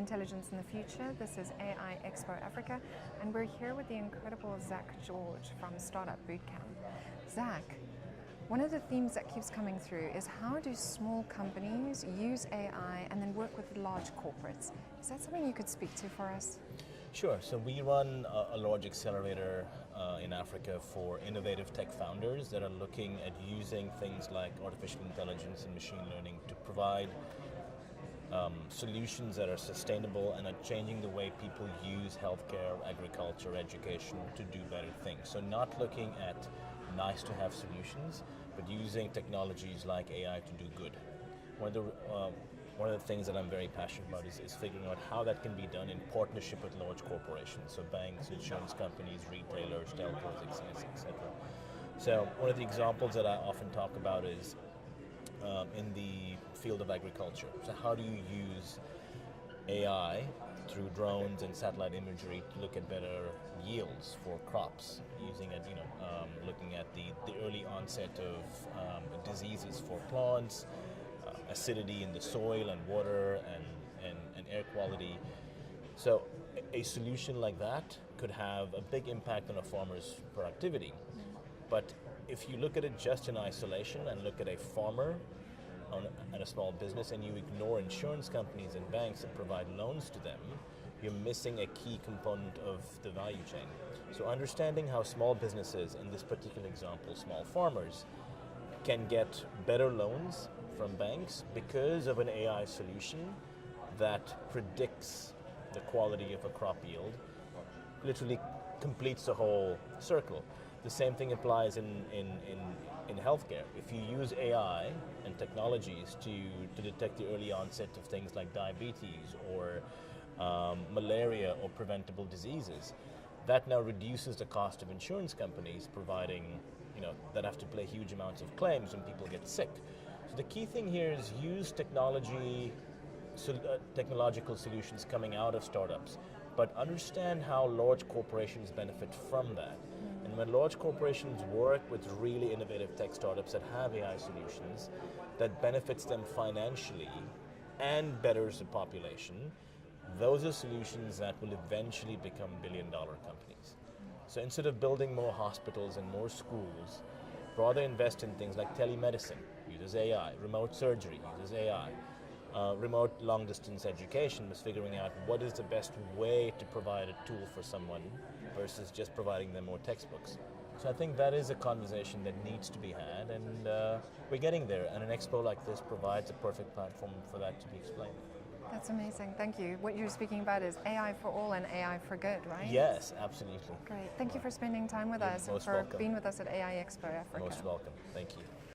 Intelligence in the Future. This is AI Expo Africa, and we're here with the incredible Zach George from Startupbootcamp. Zach, one of the themes that keeps coming through is how do small companies use AI and then work with large corporates? Is that something you could speak to for us? Sure. So we run a large accelerator in Africa for innovative tech founders that are looking at using things like artificial intelligence and machine learning to provide solutions that are sustainable and are changing the way people use healthcare, agriculture, education to do better things. So not looking at nice to have solutions, but using technologies like AI to do good. One of the things that I'm very passionate about is figuring out how that can be done in partnership with large corporations, so banks, insurance companies, retailers, telcos, etc. So one of the examples that I often talk about is in the field of agriculture. So how do you use AI through drones and satellite imagery to look at better yields for crops, using it, looking at the early onset of diseases for plants, acidity in the soil and water and air quality. So a solution like that could have a big impact on a farmer's productivity. But if you look at it just in isolation and look at a farmer and a small business and you ignore insurance companies and banks that provide loans to them, you're missing a key component of the value chain. So understanding how small businesses, in this particular example, small farmers, can get better loans from banks because of an AI solution that predicts the quality of a crop yield, literally completes the whole circle. The same thing applies in healthcare. If you use AI and technologies to detect the early onset of things like diabetes or malaria or preventable diseases, that now reduces the cost of insurance companies providing, that have to pay huge amounts of claims when people get sick. So the key thing here is use technological solutions coming out of startups, but understand how large corporations benefit from that. And when large corporations work with really innovative tech startups that have AI solutions that benefits them financially and betters the population, those are solutions that will eventually become billion-dollar companies. So instead of building more hospitals and more schools, rather invest in things like telemedicine, uses AI, remote surgery, uses AI, remote long-distance education was figuring out what is the best way to provide a tool for someone versus just providing them more textbooks. So I think that is a conversation that needs to be had, and we're getting there, and an expo like this provides a perfect platform for that to be explained. That's amazing, thank you. What you're speaking about is AI for all and AI for good, right? Yes, absolutely. Great, thank you for spending time with us and for being with us at AI Expo Africa. Most welcome, thank you.